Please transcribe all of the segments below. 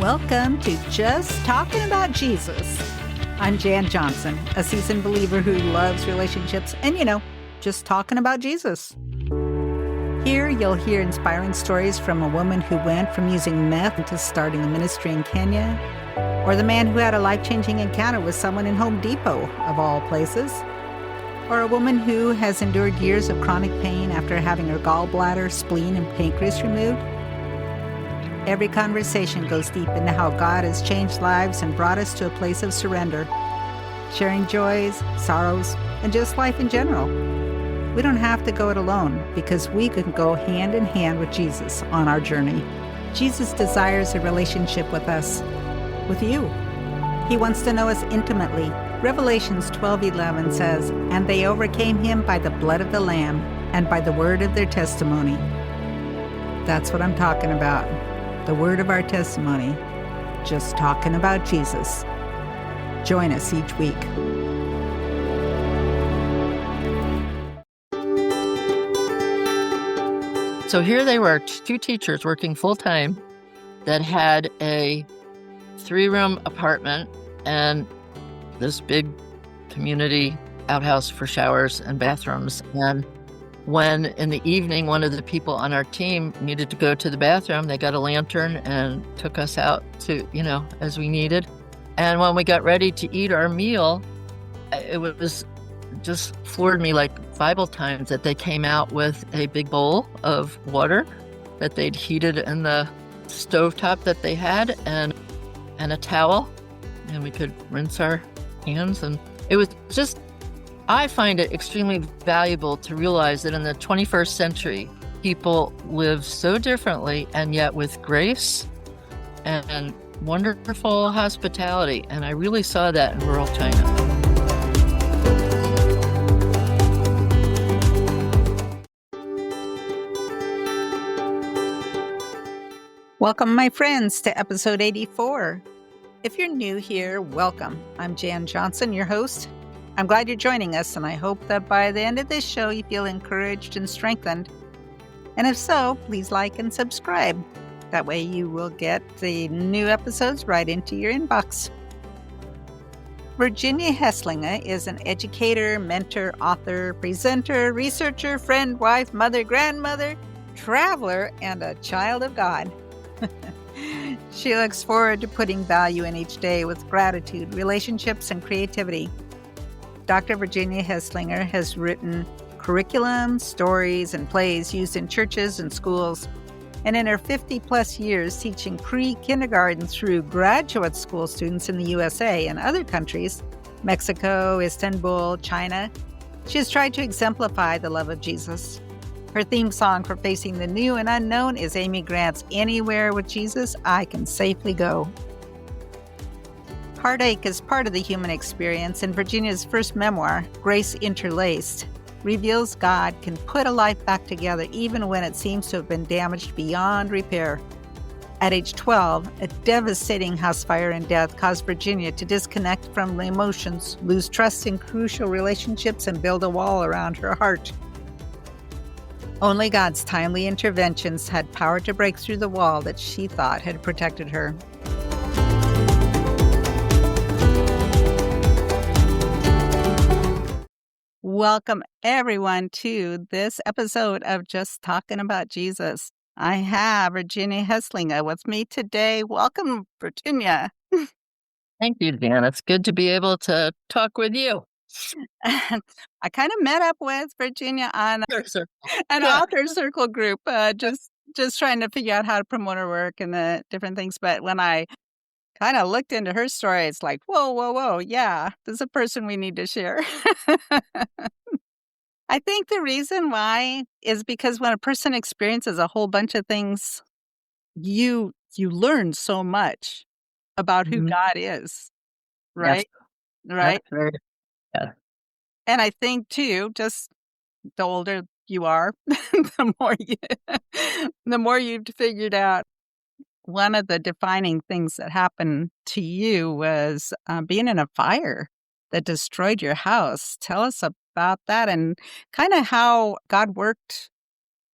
Welcome to Just Talking About Jesus. I'm Jan Johnson, a seasoned believer who loves relationships and, just talking about Jesus. Here you'll hear inspiring stories from a woman who went from using meth to starting a ministry in Kenya, or the man who had a life-changing encounter with someone in Home Depot, of all places, or a woman who has endured years of chronic pain after having her gallbladder, spleen, and pancreas removed. Every conversation goes deep into how God has changed lives and brought us to a place of surrender, sharing joys, sorrows, and just life in general. We don't have to go it alone because we can go hand in hand with Jesus on our journey. Jesus desires a relationship with us, with you. He wants to know us intimately. Revelations 12:11 says, "And they overcame him by the blood of the Lamb and by the word of their testimony." That's what I'm talking about. The word of our testimony. Just talking about Jesus. Join us each week. So here they were, two teachers working full-time that had a 3-room apartment and this big community outhouse for showers and bathrooms. And when in the evening, one of the people on our team needed to go to the bathroom, they got a lantern and took us out to, as we needed. And when we got ready to eat our meal, it was just floored me like Bible times that they came out with a big bowl of water that they'd heated in the stovetop that they had and a towel, and we could rinse our hands. And it was just, I find it extremely valuable to realize that in the 21st century, people live so differently and yet with grace and wonderful hospitality. And I really saw that in rural China. Welcome, my friends, to episode 84. If you're new here, welcome. I'm Jan Johnson, your host. I'm glad you're joining us, and I hope that by the end of this show, you feel encouraged and strengthened. And if so, please like and subscribe. That way you will get the new episodes right into your inbox. Virginia Heslinga is an educator, mentor, author, presenter, researcher, friend, wife, mother, grandmother, traveler, and a child of God. She looks forward to putting value in each day with gratitude, relationships, and creativity. Dr. Virginia Heslinga has written curriculum, stories, and plays used in churches and schools. And in her 50-plus years teaching pre-kindergarten through graduate school students in the USA and other countries, Mexico, Istanbul, China, she has tried to exemplify the love of Jesus. Her theme song for Facing the New and Unknown is Amy Grant's "Anywhere with Jesus, I Can Safely Go." Heartache is part of the human experience, and Virginia's first memoir, Grace Interlaced, reveals God can put a life back together even when it seems to have been damaged beyond repair. At age 12, a devastating house fire and death caused Virginia to disconnect from the emotions, lose trust in crucial relationships, and build a wall around her heart. Only God's timely interventions had power to break through the wall that she thought had protected her. Welcome, everyone, to this episode of Just Talking About Jesus. I have Virginia Heslinga with me today. Welcome, Virginia. Thank you, Dan. It's good to be able to talk with you. I kind of met up with Virginia on an author circle group, just trying to figure out how to promote her work and the different things. But when I kind of looked into her story, it's like, whoa, yeah, this is a person we need to share. I think the reason why is because when a person experiences a whole bunch of things, you learn so much about who God is, right? Yes. Right? Yeah. And I think, too, just the older you are, the more you've figured out. One of the defining things that happened to you was being in a fire that destroyed your house. Tell us about that and kind of how God worked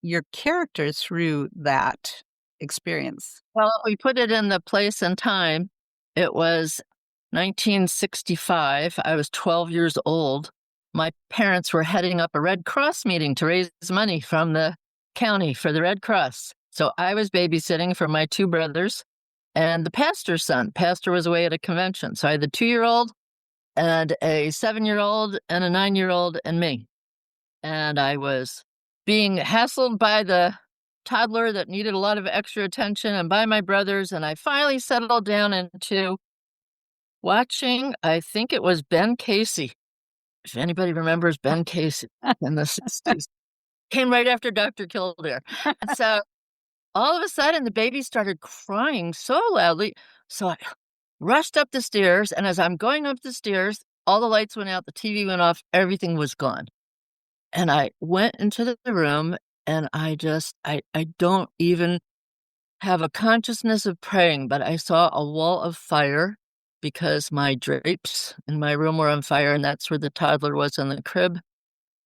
your character through that. experience? Well, we put it in the place and time. It was 1965. I was 12 years old. My parents were heading up a Red Cross meeting to raise money from the county for the Red Cross. So I was babysitting for my two brothers and the pastor's son. Pastor was away at a convention. So I had the 2-year-old and a 7-year-old and a 9-year-old and me. And I was being hassled by the toddler that needed a lot of extra attention and by my brothers. And I finally settled down into watching, I think it was Ben Casey. If anybody remembers Ben Casey in the 60s, came right after Dr. Kildare. And so all of a sudden, the baby started crying so loudly. So I rushed up the stairs. And as I'm going up the stairs, all the lights went out, the TV went off, everything was gone. And I went into the room and I don't even have a consciousness of praying, but I saw a wall of fire because my drapes in my room were on fire, and that's where the toddler was in the crib.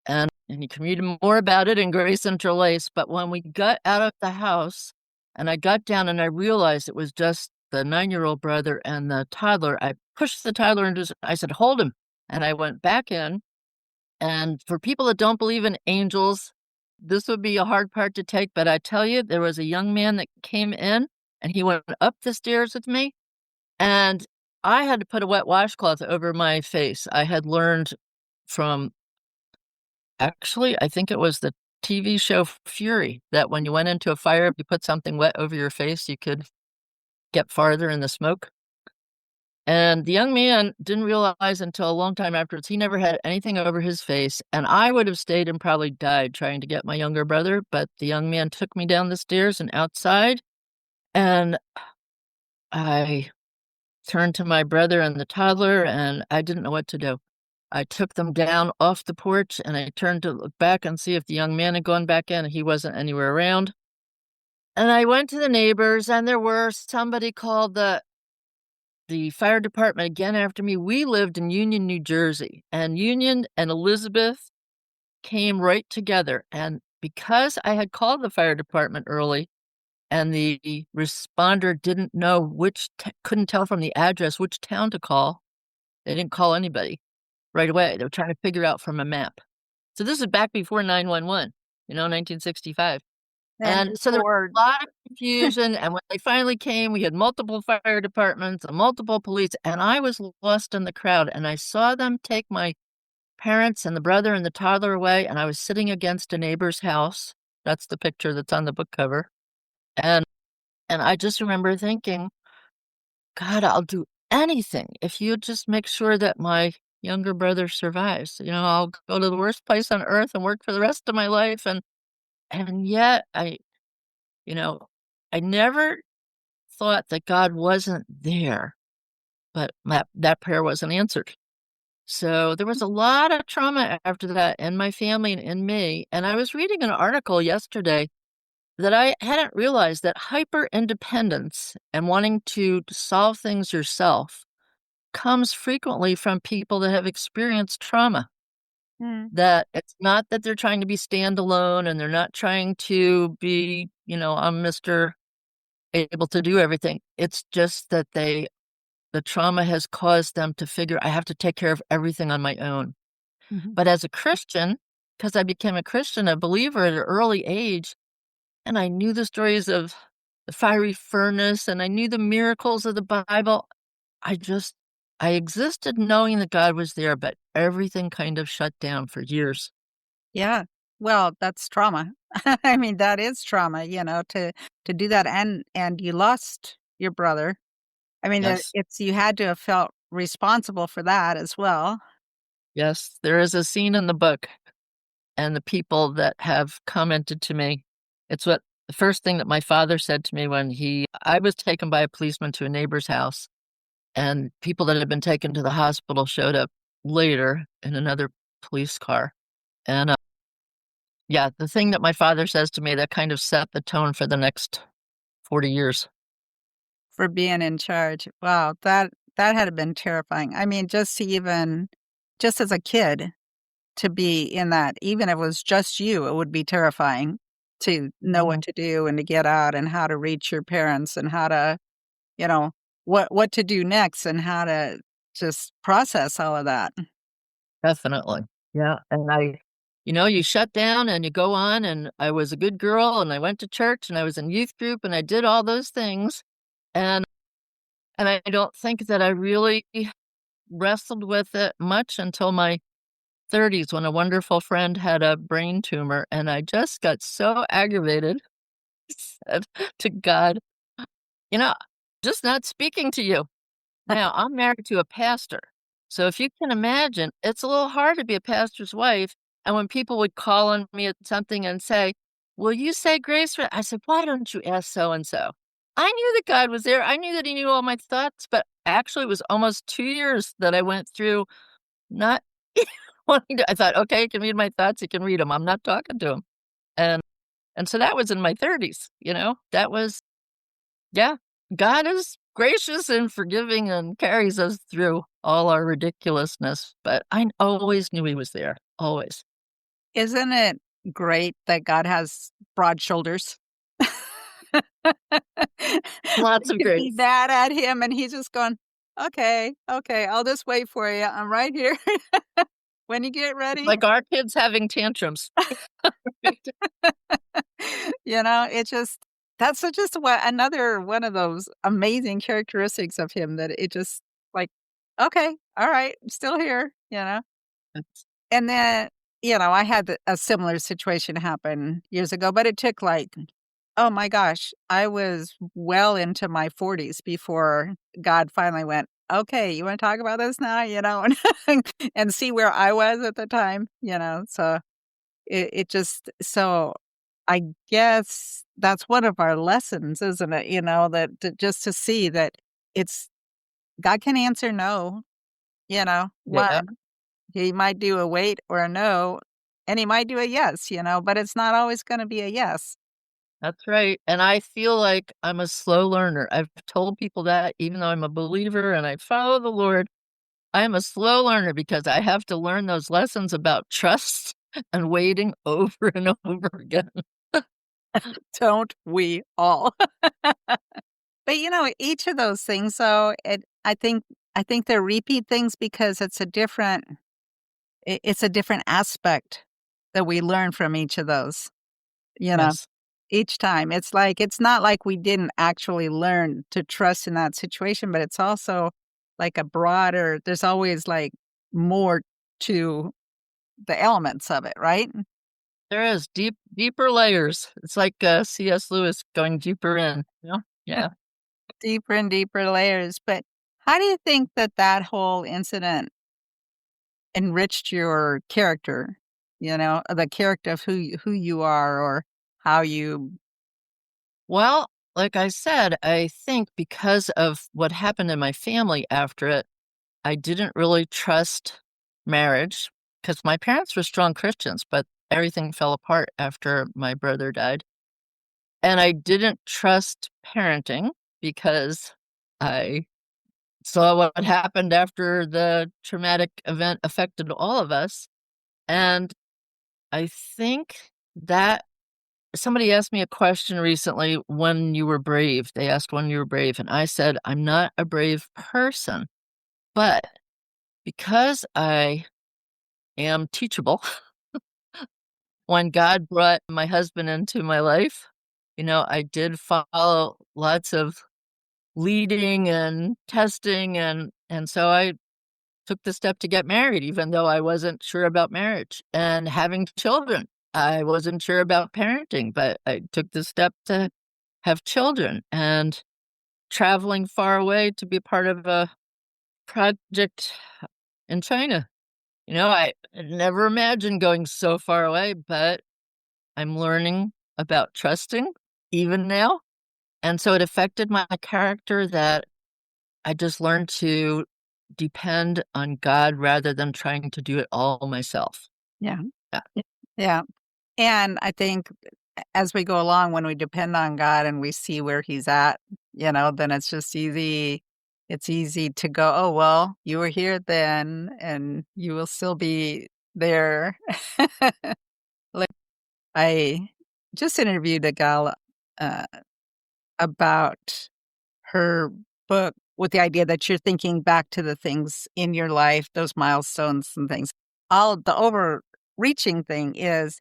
And you can read more about it in Grace Interlace. But when we got out of the house and I got down and I realized it was just the 9-year-old brother and the toddler, I pushed the toddler into, I said, hold him. And I went back in. And for people that don't believe in angels, this would be a hard part to take. But I tell you, there was a young man that came in and he went up the stairs with me. And I had to put a wet washcloth over my face. I had learned from, actually, I think it was the TV show Fury, that when you went into a fire, if you put something wet over your face, you could get farther in the smoke. And the young man didn't realize until a long time afterwards, he never had anything over his face. And I would have stayed and probably died trying to get my younger brother. But the young man took me down the stairs and outside. And I turned to my brother and the toddler, and I didn't know what to do. I took them down off the porch, and I turned to look back and see if the young man had gone back in. He wasn't anywhere around. And I went to the neighbors, and there were somebody called the fire department again after me. We lived in Union, New Jersey, and Union and Elizabeth came right together. And because I had called the fire department early and the responder didn't know couldn't tell from the address which town to call, they didn't call anybody right away. They were trying to figure out from a map. So this is back before 911, 1965. And so there was a lot of confusion. And when they finally came, we had multiple fire departments and multiple police. And I was lost in the crowd. And I saw them take my parents and the brother and the toddler away. And I was sitting against a neighbor's house. That's the picture that's on the book cover. And I just remember thinking, God, I'll do anything if you just make sure that my younger brother survives. I'll go to the worst place on earth and work for the rest of my life. And yet I never thought that God wasn't there, but that prayer wasn't answered. So there was a lot of trauma after that in my family and in me. And I was reading an article yesterday that I hadn't realized that hyper independence and wanting to solve things yourself comes frequently from people that have experienced trauma. That it's not that they're trying to be standalone and they're not trying to be, I'm Mr. able to do everything. It's just that the trauma has caused them to figure, I have to take care of everything on my own. But as a Christian, because I became a Christian, a believer at an early age, and I knew the stories of the fiery furnace and I knew the miracles of the Bible, I existed knowing that God was there, but everything kind of shut down for years. Yeah. Well, that's trauma. I mean, that is trauma, to do that. And you lost your brother. I mean, Yes. you had to have felt responsible for that as well. Yes, there is a scene in the book, and the people that have commented to me, it's the first thing that my father said to me when I was taken by a policeman to a neighbor's house, and people that had been taken to the hospital showed up later in another police car. And the thing that my father says to me that kind of set the tone for the next 40 years. For being in charge. Wow, that had to been terrifying. I mean, just as a kid, to be in that, even if it was just you, it would be terrifying to know what to do and to get out and how to reach your parents and how to, you know, what to do next and how to just process all of that. Definitely. Yeah. And you shut down and you go on, and I was a good girl and I went to church and I was in youth group and I did all those things. And I don't think that I really wrestled with it much until my 30s when a wonderful friend had a brain tumor, and I just got so aggravated. Said to God, you know, just not speaking to you. Now, I'm married to a pastor. So if you can imagine, it's a little hard to be a pastor's wife. And when people would call on me at something and say, will you say grace for, I said, why don't you ask so and so? I knew that God was there. I knew that he knew all my thoughts, but actually it was almost 2 years that I went through not wanting to. I thought, okay, he can read my thoughts. He can read them. I'm not talking to him. And so that was in my 30s, that was, yeah, God is gracious and forgiving and carries us through all our ridiculousness. But I always knew he was there, always. Isn't it great that God has broad shoulders? Lots We of could be grace. mad at him and he's just going, okay, I'll just wait for you. I'm right here. When you get ready. Like our kids having tantrums. It's just another one of those amazing characteristics of him that it just like, okay, all right, I'm still here. And then, I had a similar situation happen years ago, but it took oh my gosh, I was well into my 40s before God finally went, okay, you want to talk about this now, and see where I was at the time. So it just, so I guess that's one of our lessons, isn't it? Just to see that it's God can answer no. Yeah, One, he might do a wait or a no, and he might do a yes, but it's not always going to be a yes. that's right. And I feel like I'm a slow learner. I've told people that even though I'm a believer and I follow the Lord, I am a slow learner because I have to learn those lessons about trust and waiting over and over again. Don't we all? But each of those things, though, I think they're repeat things because it's a different aspect that we learn from each of those. You know, Yes, each time it's not like we didn't actually learn to trust in that situation, but it's also like there's always like more to the elements of it, right? there is deeper layers. It's like C.S. Lewis going deeper in. Yeah. Deeper and deeper layers. But how do you think that whole incident enriched your character? The character of who you are or how you. Well, like I said, I think because of what happened in my family after it, I didn't really trust marriage because my parents were strong Christians, but everything fell apart after my brother died. And I didn't trust parenting because I saw what happened after the traumatic event affected all of us. And I think that somebody asked me a question recently, when you were brave. They asked when you were brave. And I said, I'm not a brave person, but because I am teachable, when God brought my husband into my life, I did follow lots of leading and testing. And so I took the step to get married, even though I wasn't sure about marriage and having children. I wasn't sure about parenting, but I took the step to have children and traveling far away to be part of a project in China. I never imagined going so far away, but I'm learning about trusting even now. And so it affected my character that I just learned to depend on God rather than trying to do it all myself. Yeah. Yeah. Yeah. And I think as we go along, when we depend on God and we see where he's at, then it's just easy. It's easy to go, oh, well, you were here then and you will still be there. Like I just interviewed a gal uh, about her book with the idea that you're thinking back to the things in your life, those milestones and things. All the overreaching thing is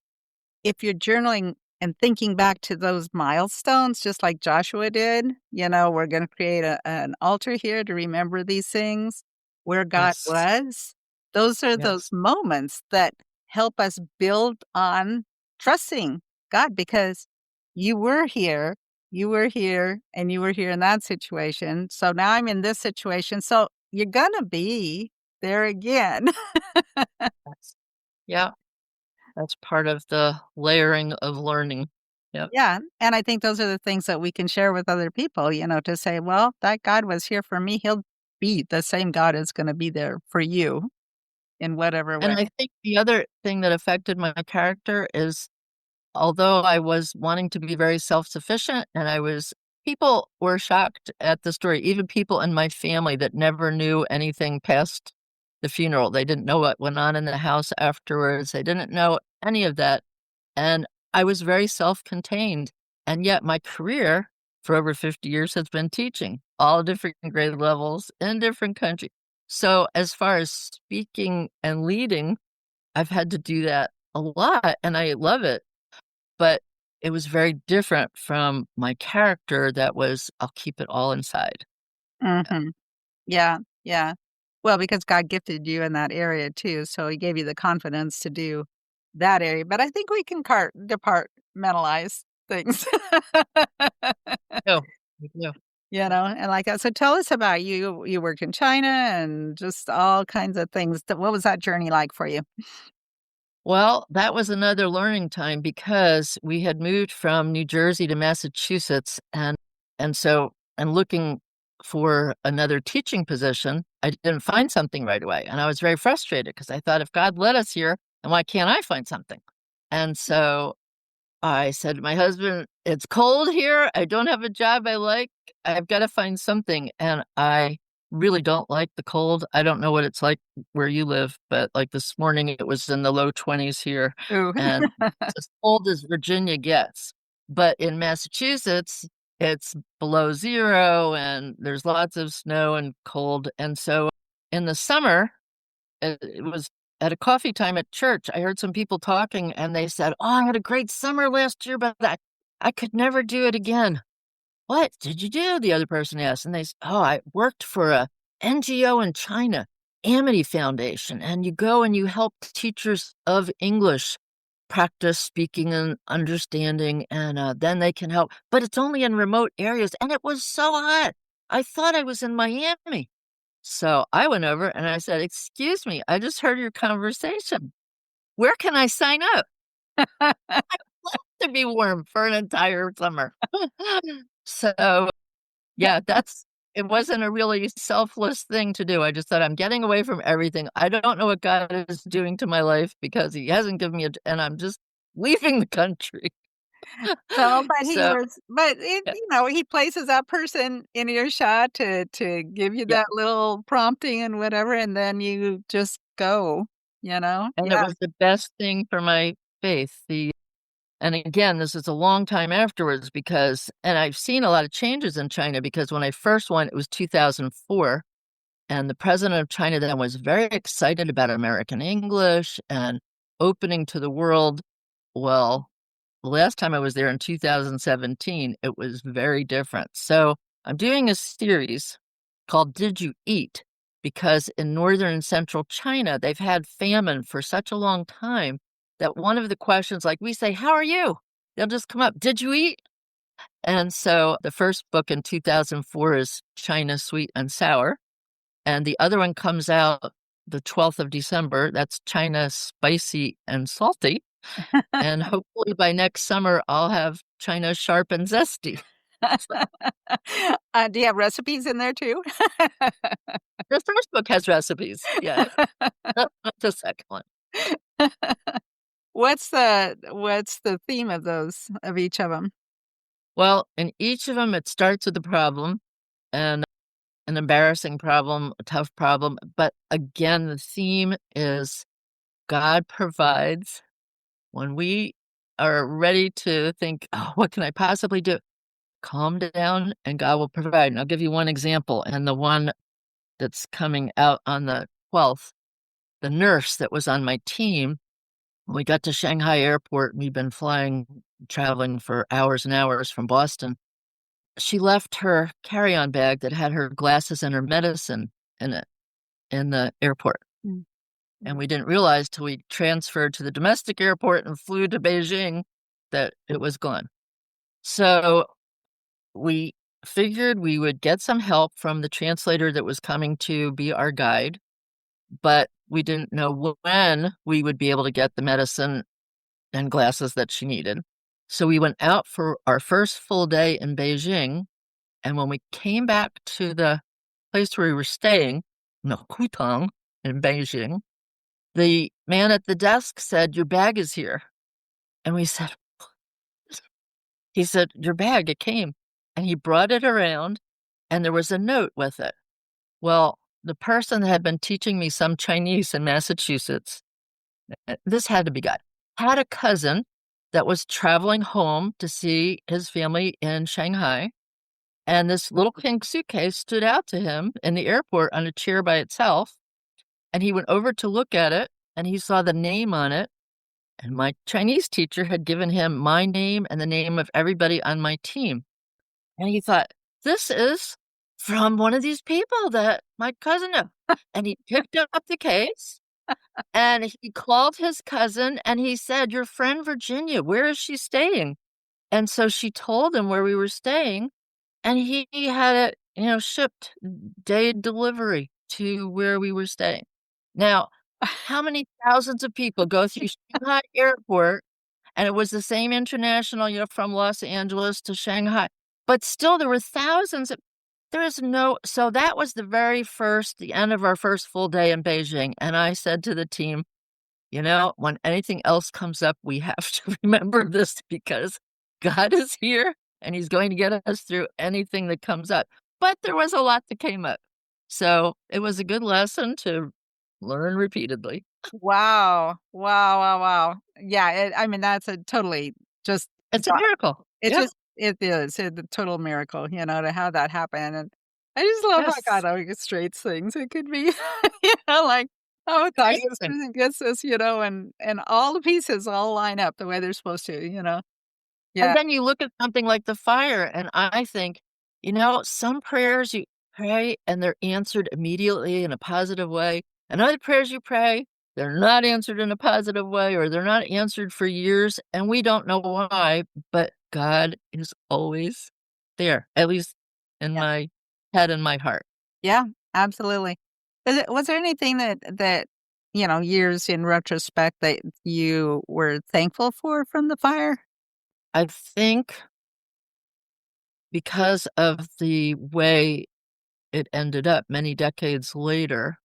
if you're journaling and thinking back to those milestones, just like Joshua did, we're going to create an altar here to remember these things where God Yes. was. Those are those Yes. moments that help us build on trusting God because you were here, you were here, and you were here in that situation. So now I'm in this situation. So you're going to be there again. Yes. Yeah. That's part of the layering of learning. Yep. Yeah, and I think those are the things that we can share with other people, to say, "Well, that God was here for me, he'll be the same God is gonna be there for you in whatever way." And I think the other thing that affected my character is although I was wanting to be very self-sufficient and people were shocked at the story, even people in my family that never knew anything past the funeral. They didn't know what went on in the house afterwards. They didn't know any of that. And I was very self-contained. And yet my career for over 50 years has been teaching all different grade levels in different countries. So as far as speaking and leading, I've had to do that a lot and I love it. But it was very different from my character that was, I'll keep it all inside. Mhm. Yeah, yeah. Well, because God gifted you in that area too, so he gave you the confidence to do that area, but I think we can departmentalize things. No, no. And like that. So tell us about you. You worked in China and just all kinds of things. What was that journey like for you? Well, that was another learning time because we had moved from New Jersey to Massachusetts and looking for another teaching position, I didn't find something right away. And I was very frustrated because I thought if God led us here, then why can't I find something? And so I said to my husband, "It's cold here. I don't have a job I like. I've got to find something." And I really don't like the cold. I don't know what it's like where you live, but like this morning, it was in the low 20s here, Ooh. and it's as cold as Virginia gets. But in Massachusetts, it's below zero, and there's lots of snow and cold. And so in the summer, it was at a coffee time at church. I heard some people talking and they said, "Oh, I had a great summer last year, but I could never do it again." "What did you do?" the other person asked. And they said, "Oh, I worked for a NGO in China, Amity Foundation. And you go and you help teachers of English practice speaking and understanding. And then they can help. But it's only in remote areas. And it was so hot. I thought I was in Miami." So I went over and I said, "Excuse me, I just heard your conversation. Where can I sign up?" Love to be warm for an entire summer. So, yeah, it wasn't a really selfless thing to do. I just thought I'm getting away from everything. I don't know what God is doing to my life because he hasn't given me and I'm just leaving the country. So, but he So, was, but yeah, he places that person in earshot to give you yeah, that little prompting and whatever, and then you just go. and it Yeah. was the best thing for my faith. And again, this is a long time afterwards and I've seen a lot of changes in China because when I first went, it was 2004, and the president of China then was very excited about American English and opening to the world. Well, the last time I was there in 2017, it was very different. So I'm doing a series called Did You Eat? Because in northern and central China, they've had famine for such a long time that one of the questions, like we say, "How are you?" They'll just come up, "Did you eat?" And so the first book in 2004 is China Sweet and Sour. And the other one comes out the 12th of December. That's China Spicy and Salty. And hopefully by next summer, I'll have China Sharp and Zesty. So Do you have recipes in there too? the first book has recipes. Yeah, not the second one. What's the theme of each of them? Well, in each of them, it starts with a problem and an embarrassing problem, a tough problem. But again, the theme is God provides when we are ready to think, oh, what can I possibly do? Calm down and God will provide. And I'll give you one example. And the one that's coming out on the 12th, the nurse that was on my team, when we got to Shanghai airport, we've been traveling for hours and hours from Boston. She left her carry-on bag that had her glasses and her medicine in it in the airport. Mm. And we didn't realize till we transferred to the domestic airport and flew to Beijing that it was gone. So we figured we would get some help from the translator that was coming to be our guide, but we didn't know when we would be able to get the medicine and glasses that she needed. So we went out for our first full day in Beijing. And when we came back to the place where we were staying, Kutang in Beijing, the man at the desk said, "Your bag is here." And we said, he said, "Your bag, it came." And he brought it around and there was a note with it. Well, the person that had been teaching me some Chinese in Massachusetts, this had to be God, had a cousin that was traveling home to see his family in Shanghai. And this little pink suitcase stood out to him in the airport on a chair by itself. And he went over to look at it and he saw the name on it. And my Chinese teacher had given him my name and the name of everybody on my team. And he thought, this is from one of these people that my cousin knew. And he picked up the case and he called his cousin and he said, "Your friend Virginia, where is she staying?" And so she told him where we were staying. And he had it, shipped day delivery to where we were staying. Now, how many thousands of people go through Shanghai airport? And it was the same international, from Los Angeles to Shanghai. But still, there were thousands. So that was the end of our first full day in Beijing. And I said to the team, when anything else comes up, we have to remember this because God is here and he's going to get us through anything that comes up. But there was a lot that came up. So it was a good lesson to learn repeatedly. Wow. Wow, wow, wow. Yeah, that's a totally just It's a miracle. it Yeah. just it is. It's a total miracle, to have that happen, and I just love how Yes. God orchestrates things. It could be, like, "Oh, gosh, this Amazing. person gets this," and all the pieces all line up the way they're supposed to. And Yeah, then you look at something like the fire, and I think, some prayers you pray and they're answered immediately in a positive way. And other prayers you pray, they're not answered in a positive way, or they're not answered for years, and we don't know why, but God is always there, at least in yeah, my head and my heart. yeah, absolutely. Was there anything that, years in retrospect that you were thankful from the fire? I think because of the way it ended up many decades later,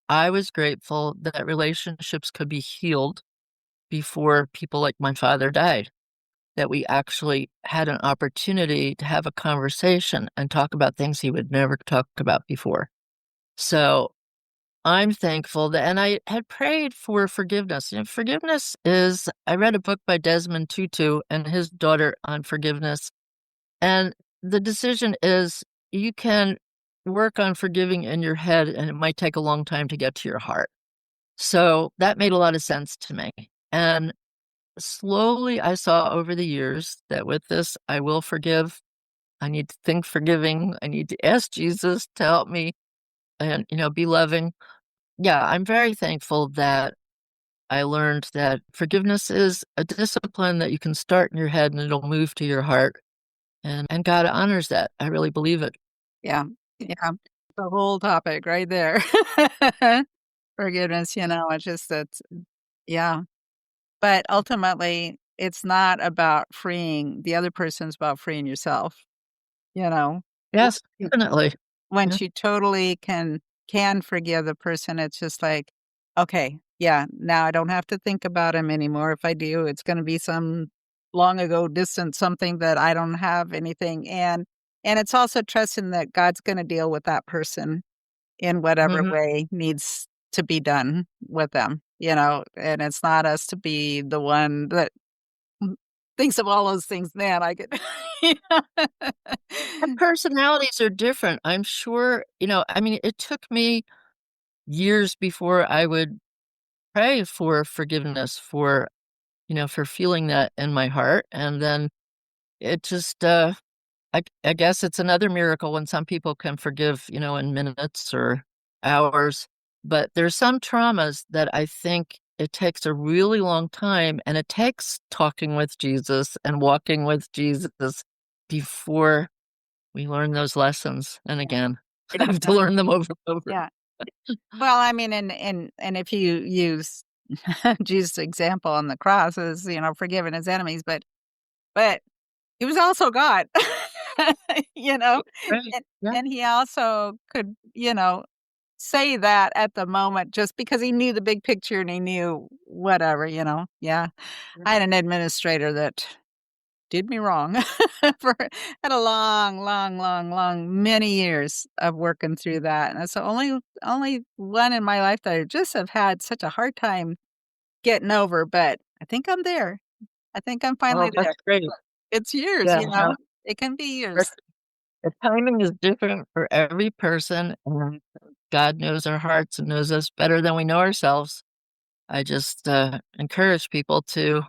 I was grateful that relationships could be healed before people like my father died, that we actually had an opportunity to have a conversation and talk about things he would never talk about before. So I'm thankful that, and I had prayed for forgiveness. I read a book by Desmond Tutu and his daughter on forgiveness. And the decision is you can work on forgiving in your head, and it might take a long time to get to your heart. So that made a lot of sense to me. And slowly I saw over the years that with this, I will forgive. I need to think forgiving. I need to ask Jesus to help me and, be loving. Yeah, I'm very thankful that I learned that forgiveness is a discipline that you can start in your head and it'll move to your heart. And God honors that. I really believe it. Yeah, yeah, the whole topic right there. Forgiveness, it's just that yeah, but ultimately, it's not about freeing the other person, it's about freeing yourself, you know? W Yes, definitely. Yeah. Once you totally can forgive the person, it's just like, "Okay, yeah, now I don't have to think about him anymore. If I do, it's gonna be some long ago distant something that I don't have anything," and it's also trusting that God's gonna deal with that person in whatever Mhm. way needs to be done with them, and it's not us to be the one that thinks of all those things then, I could. And personalities are different. I'm sure, I mean, it took me years before I would pray for forgiveness for feeling that in my heart. And then it just, I guess it's another miracle when some people can forgive, in minutes or hours. But there's some traumas that I think it takes a really long time, and it takes talking with Jesus and walking with Jesus before we learn those lessons. And again, I have to learn them over and over. Yeah. Well, I mean, and if you use Jesus' example on the cross as, forgiving his enemies, but he was also God, you know, Right. and Yeah. and he also could, say that at the moment just because he knew the big picture and he knew whatever, Yeah. I had an administrator that did me wrong for had a long, long, long, long, many years of working through that, and so only one in my life that I just have had such a hard time getting over, but I think I'm there. I think I'm Oh, finally there. that's great. It's years, Yeah. No, It can be the years. the timing is different for every person, and God knows our hearts and knows us better than we know ourselves. I just encourage people to,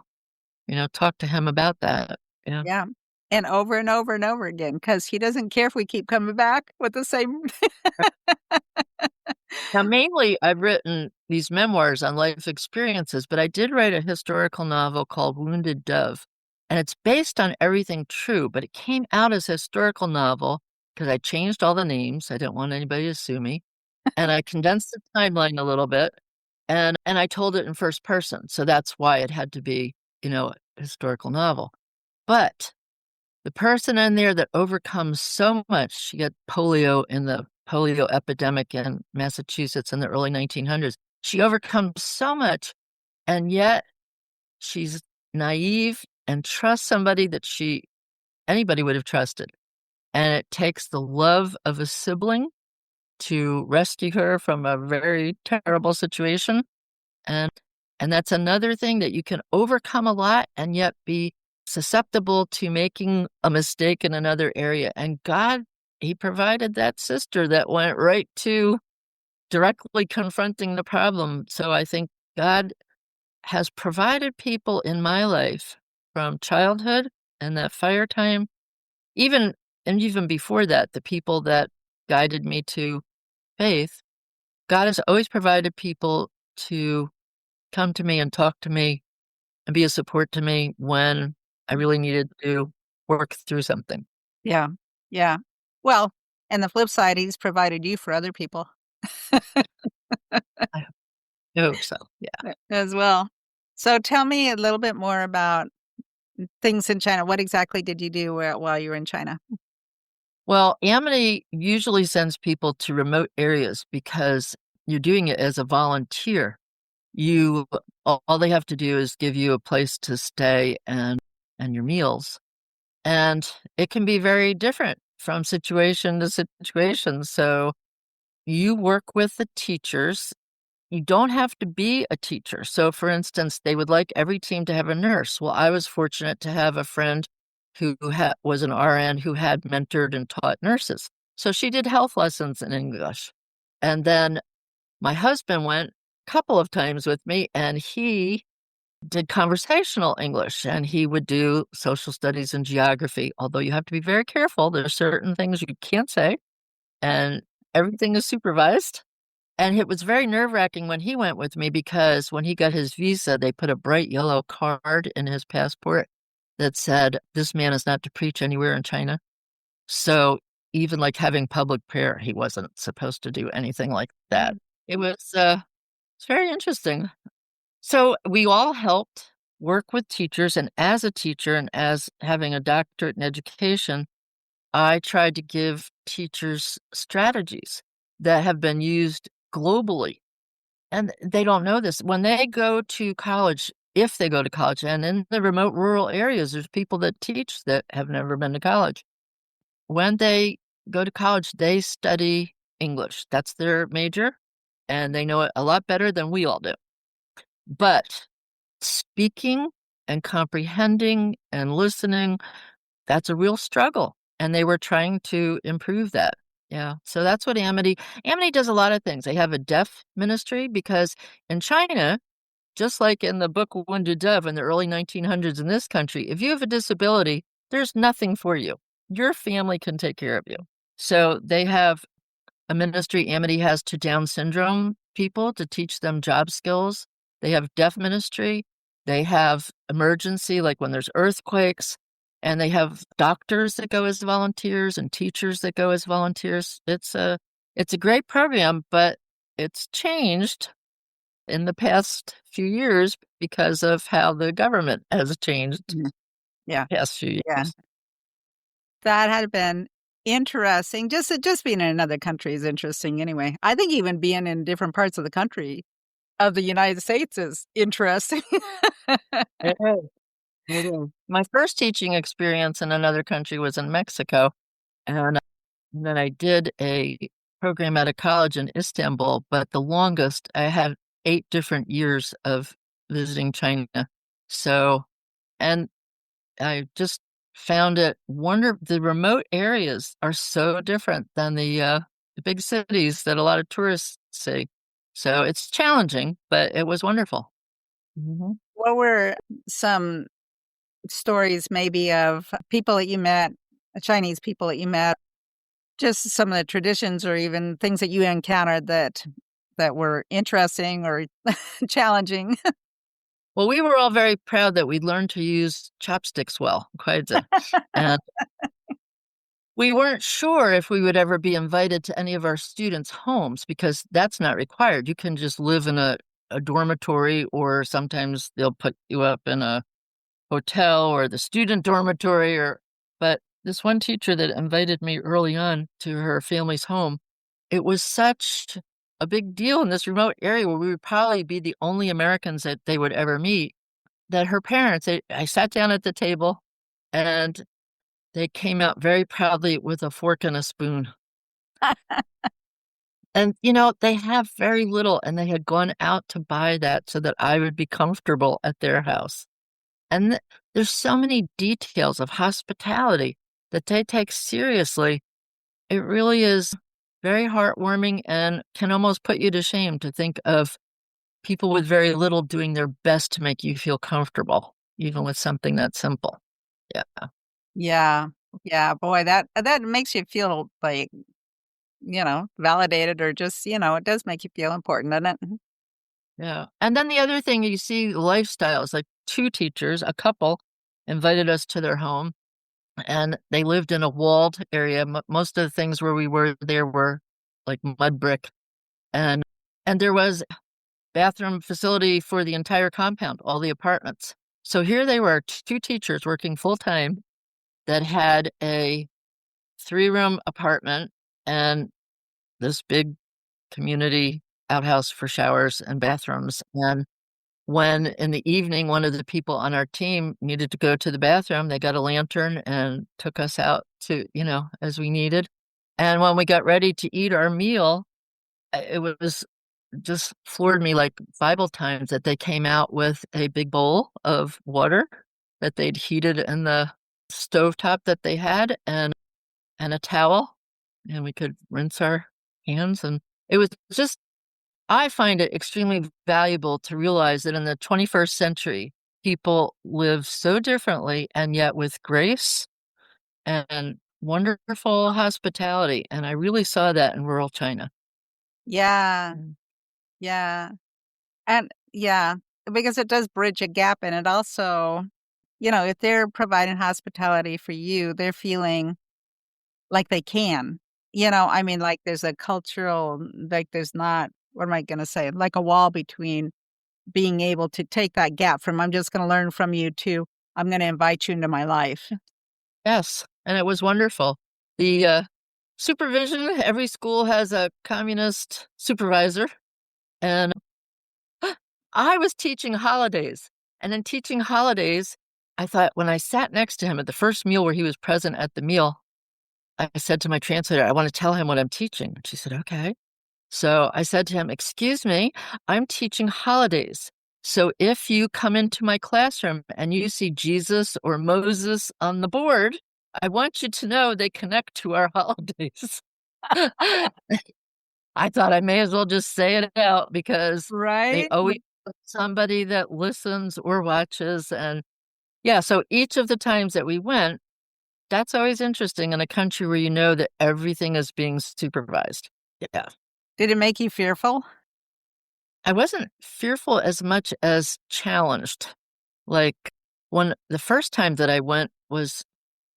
talk to him about that. Yeah. Yeah, and over and over again, because he doesn't care if we keep coming back with the same. Now, mainly, I've written these memoirs on life experiences, but I did write a historical novel called Wounded Dove, and it's based on everything true, but it came out as a historical novel because I changed all the names. I didn't want anybody to sue me, and I condensed the timeline a little bit, and I told it in first person, so that's why it had to be, a historical novel. But the person in there that overcomes so much, she got polio in the polio epidemic in Massachusetts in the early 1900s. She overcomes so much, and yet she's naive and trusts somebody that anybody would have trusted. And it takes the love of a sibling to rescue her from a very terrible situation. And and that's another thing that you can overcome a lot and yet be susceptible to making a mistake in another area. And God, he provided that sister that went right to directly confronting the problem. So I think God has provided people in my life from childhood and that fire time, even and even before that, the people that guided me to faith. God has always provided people to come to me and talk to me and be a support to me when I really needed to work through something. Yeah, yeah. Well, and the flip side, he's provided you for other people I hope so. Yeah. as well. So tell me a little bit more about things in China. What exactly did you do while you were in China? Well, Amity usually sends people to remote areas because you're doing it as a volunteer. You all they have to do is give you a place to stay and your meals. And it can be very different from situation to situation. So you work with the teachers. You don't have to be a teacher. So, for instance, they would like every team to have a nurse. Well, I was fortunate to have a friend who was an RN who had mentored and taught nurses. So she did health lessons in English. And then my husband went a couple of times with me, and he did conversational English, and he would do social studies and geography, although you have to be very careful. There's certain things you can't say, and everything is supervised. And it was very nerve-wracking when he went with me because when he got his visa, they put a bright yellow card in his passport that said, "This man is not to preach anywhere in China." So even like having public prayer, he wasn't supposed to do anything like that. It's very interesting. So we all helped work with teachers, and as a teacher and as having a doctorate in education, I tried to give teachers strategies that have been used globally. And they don't know this. When they go to college, if they go to college, and in the remote rural areas, there's people that teach that have never been to college. When they go to college, they study English. That's their major, and they know it a lot better than we all do. But speaking and comprehending and listening, that's a real struggle. And they were trying to improve that. Yeah. So that's what Amity does a lot of things. They have a deaf ministry because in China, just like in the book Wounded Dove in the early 1900s in this country, if you have a disability, there's nothing for you. Your family can take care of you. So they have a ministry Amity has to Down syndrome people to teach them job skills. They have deaf ministry. They have emergency, like when there's earthquakes, and they have doctors that go as volunteers and teachers that go as volunteers. It's a great program, but it's changed in the past few years because of how the government has changed Yeah. the past few Yeah. years. That had been interesting. Just being in another country is interesting anyway. I think even being in different parts of the country of the United States is interesting. It is. It is. My first teaching experience in another country was in Mexico, and then I did a program at a college in Istanbul, but the longest I had 8 different years of visiting China. So, and I just found it wonderful. The remote areas are so different than the big cities that a lot of tourists see. So it's challenging, but it was wonderful. Mhm. What were some stories maybe of people that you met, Chinese people that you met, just some of the traditions or even things that you encountered that were interesting or challenging? Well, we were all very proud that we'd learned to use chopsticks well, and we weren't sure if we would ever be invited to any of our students' homes because that's not required. You can just live in a dormitory, or sometimes they'll put you up in a hotel or the student dormitory. But this one teacher that invited me early on to her family's home, it was such a big deal in this remote area where we would probably be the only Americans that they would ever meet, that her parents, I sat down at the table and they came out very proudly with a fork and a spoon. And, they have very little, and they had gone out to buy that so that I would be comfortable at their house. And there's so many details of hospitality that they take seriously. It really is very heartwarming and can almost put you to shame to think of people with very little doing their best to make you feel comfortable, even with something that simple. Yeah. Yeah. Yeah, boy, that makes you feel like, validated or just, it does make you feel important, doesn't it? Yeah. And then the other thing you see lifestyles, like 2 teachers, a couple invited us to their home, and they lived in a walled area. Most of the things where we were there were like mud brick, and there was bathroom facility for the entire compound, all the apartments. So here they were, 2 teachers working full time that had a 3-room apartment and this big community outhouse for showers and bathrooms. And when in the evening, one of the people on our team needed to go to the bathroom, they got a lantern and took us out to, as we needed. And when we got ready to eat our meal, it was just floored me like Bible times that they came out with a big bowl of water that they'd heated in the stovetop that they had, and a towel, and we could rinse our hands. And it was just, I find it extremely valuable to realize that in the 21st century, people live so differently and yet with grace and wonderful hospitality. And I really saw that in rural China. Yeah. Yeah. And yeah, because it does bridge a gap, and it also, if they're providing hospitality for you, they're feeling like they can. I mean, like there's a cultural, like there's not, what am I going to say? Like a wall between being able to take that gap from I'm just going to learn from you to I'm going to invite you into my life. Yes. And it was wonderful. The supervision, every school has a communist supervisor. And I was teaching holidays. And in teaching holidays, I thought when I sat next to him at the first meal where he was present at the meal, I said to my translator, I want to tell him what I'm teaching. She said, okay. So I said to him, excuse me, I'm teaching holidays. So if you come into my classroom and you see Jesus or Moses on the board, I want you to know they connect to our holidays. I thought I may as well just say it out because they Right? always have somebody that listens or watches. And yeah, so each of the times that we went, that's always interesting in a country where you know that everything is being supervised. Yeah. Did it make you fearful? I wasn't fearful as much as challenged. Like when the first time that I went was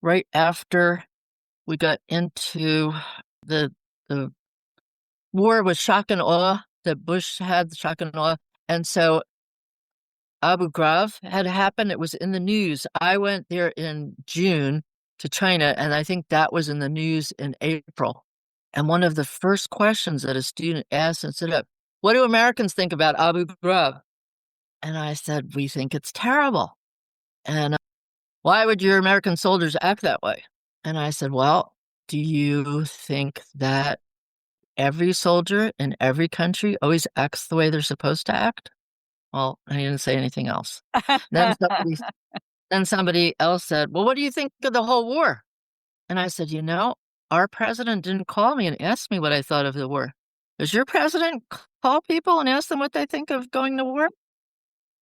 right after we got into the war with shock and awe that Bush had, the shock and awe. And so Abu Ghraib had happened. It was in the news. I went there in June to China, and I think that was in the news in April. And one of the first questions that a student asked and said, what do Americans think about Abu Ghraib? And I said, we think it's terrible. And why would your American soldiers act that way? And I said, well, do you think that every soldier in every country always acts the way they're supposed to act? Well, I didn't say anything else. Then somebody else said, well, what do you think of the whole war? And I said, our president didn't call me and ask me what I thought of the war. Does your president call people and ask them what they think of going to war?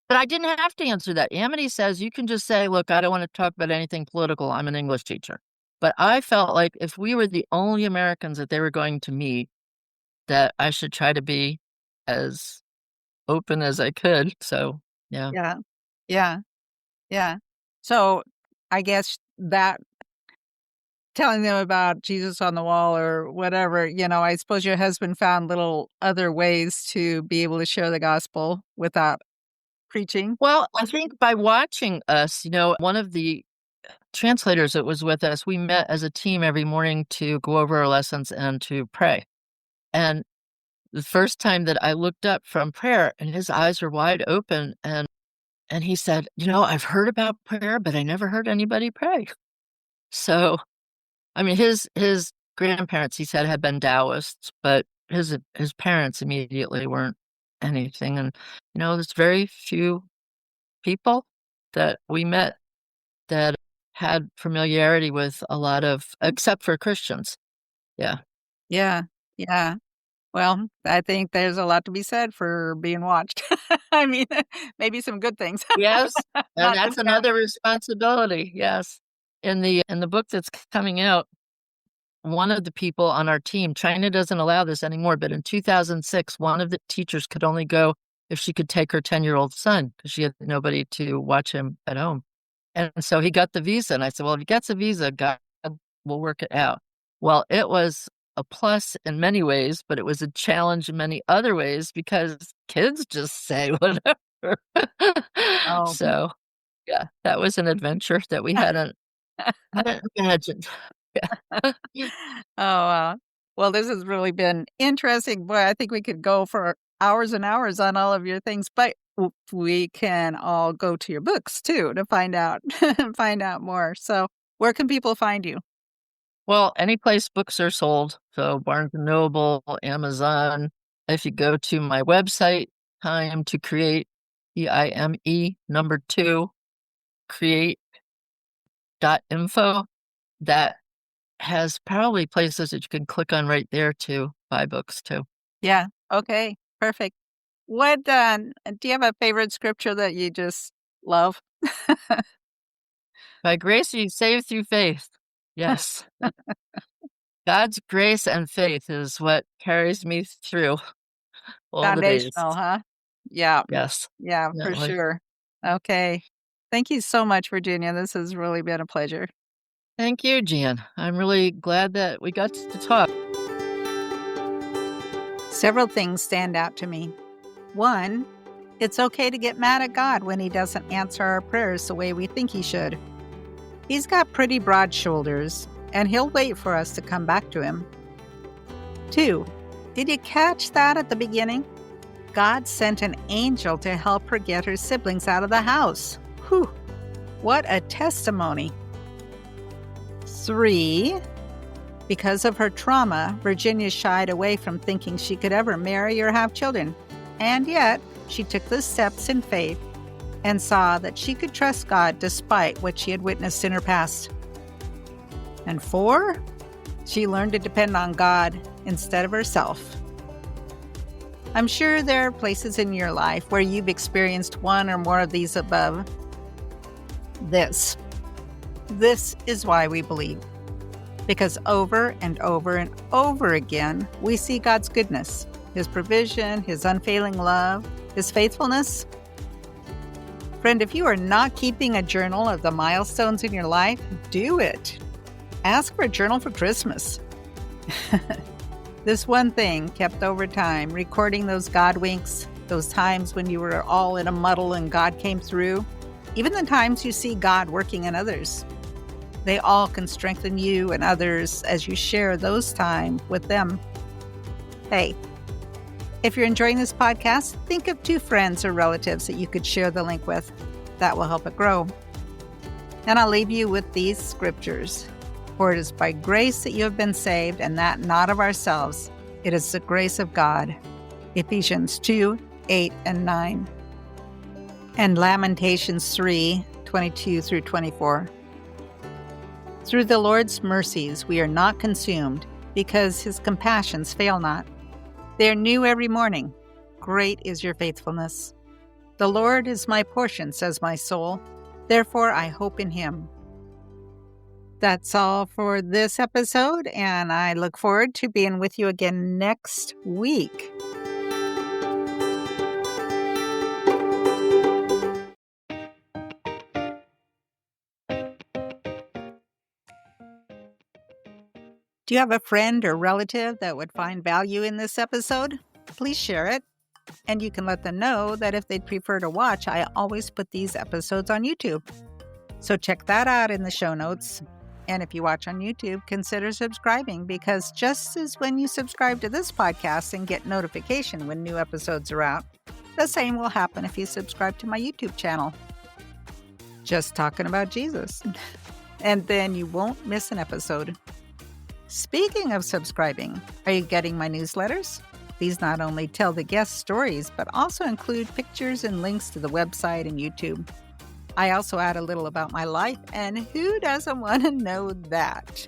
But I didn't have to answer that. Amity says you can just say, look, I don't want to talk about anything political. I'm an English teacher. But I felt like if we were the only Americans that they were going to meet, that I should try to be as open as I could. So, yeah. Yeah. Yeah. Yeah. So I guess that telling them about Jesus on the wall or whatever, I suppose your husband found little other ways to be able to share the gospel without preaching. Well, I think by watching us, one of the translators that was with us, we met as a team every morning to go over our lessons and to pray. And the first time that I looked up from prayer and his eyes were wide open and he said, I've heard about prayer, but I never heard anybody pray. So, I mean, his grandparents, he said, had been Taoists, but his parents immediately weren't anything. And, there's very few people that we met that had familiarity with a lot of, except for Christians. Yeah. Yeah. Yeah. Well, I think there's a lot to be said for being watched. I mean, maybe some good things. Yes, and Not that's just bad. another responsibility, yes. In the book that's coming out, one of the people on our team, China doesn't allow this anymore, but in 2006, one of the teachers could only go if she could take her 10-year-old son because she had nobody to watch him at home. And so he got the visa, and I said, well, if he gets a visa, God will work it out. Well, it was a plus in many ways, but it was a challenge in many other ways because kids just say whatever. Oh. So, yeah, that was an adventure that we hadn't imagined. Yeah. Oh, wow. Well, this has really been interesting. Boy, I think we could go for hours and hours on all of your things, but we can all go to your books too to find out find out more. So, where can people find you? Well, any place books are sold, so Barnes & Noble, Amazon. If you go to my website, Time to Create, EIME, number 2, create.info, that has probably places that you can click on right there to buy books too. Yeah. Okay. Perfect. What do you have a favorite scripture that you just love? By grace are you saved through faith. Yes. God's grace and faith is what carries me through all the days. Foundational, huh? Yeah. Yes. Yeah, for Definitely. sure. Okay. Thank you so much, Virginia. This has really been a pleasure. Thank you, Jan. I'm really glad that we got to talk. Several things stand out to me. One, it's okay to get mad at God when he doesn't answer our prayers the way we think he should. He's got pretty broad shoulders, and he'll wait for us to come back to him. 2, did you catch that at the beginning? God sent an angel to help her get her siblings out of the house. Whew, what a testimony. 3, because of her trauma, Virginia shied away from thinking she could ever marry or have children. And yet, she took the steps in faith and saw that she could trust God despite what she had witnessed in her past. And 4, she learned to depend on God instead of herself. I'm sure there are places in your life where you've experienced one or more of these above. This is why we believe. Because over and over and over again, we see God's goodness, His provision, His unfailing love, His faithfulness. Friend, if you are not keeping a journal of the milestones in your life, do it. Ask for a journal for Christmas. This one thing kept over time, recording those God winks, those times when you were all in a muddle and God came through, even the times you see God working in others. They all can strengthen you and others as you share those time with them. Hey, if you're enjoying this podcast, think of 2 friends or relatives that you could share the link with. That will help it grow. And I'll leave you with these scriptures. For it is by grace that you have been saved, and that not of ourselves. It is the grace of God. Ephesians 2, 8 and 9. And Lamentations 3, 22 through 24. Through the Lord's mercies we are not consumed, because His compassions fail not. They are new every morning. Great is your faithfulness. The Lord is my portion, says my soul. Therefore I hope in Him. That's all for this episode, and I look forward to being with you again next week. Do you have a friend or relative that would find value in this episode? Please share it. And you can let them know that if they'd prefer to watch, I always put these episodes on YouTube. So check that out in the show notes. And if you watch on YouTube, consider subscribing, because just as when you subscribe to this podcast and get notification when new episodes are out, the same will happen if you subscribe to my YouTube channel. Just talking about Jesus. And then you won't miss an episode. Speaking of subscribing, are you getting my newsletters? These not only tell the guest stories, but also include pictures and links to the website and YouTube. I also add a little about my life, and who doesn't want to know that?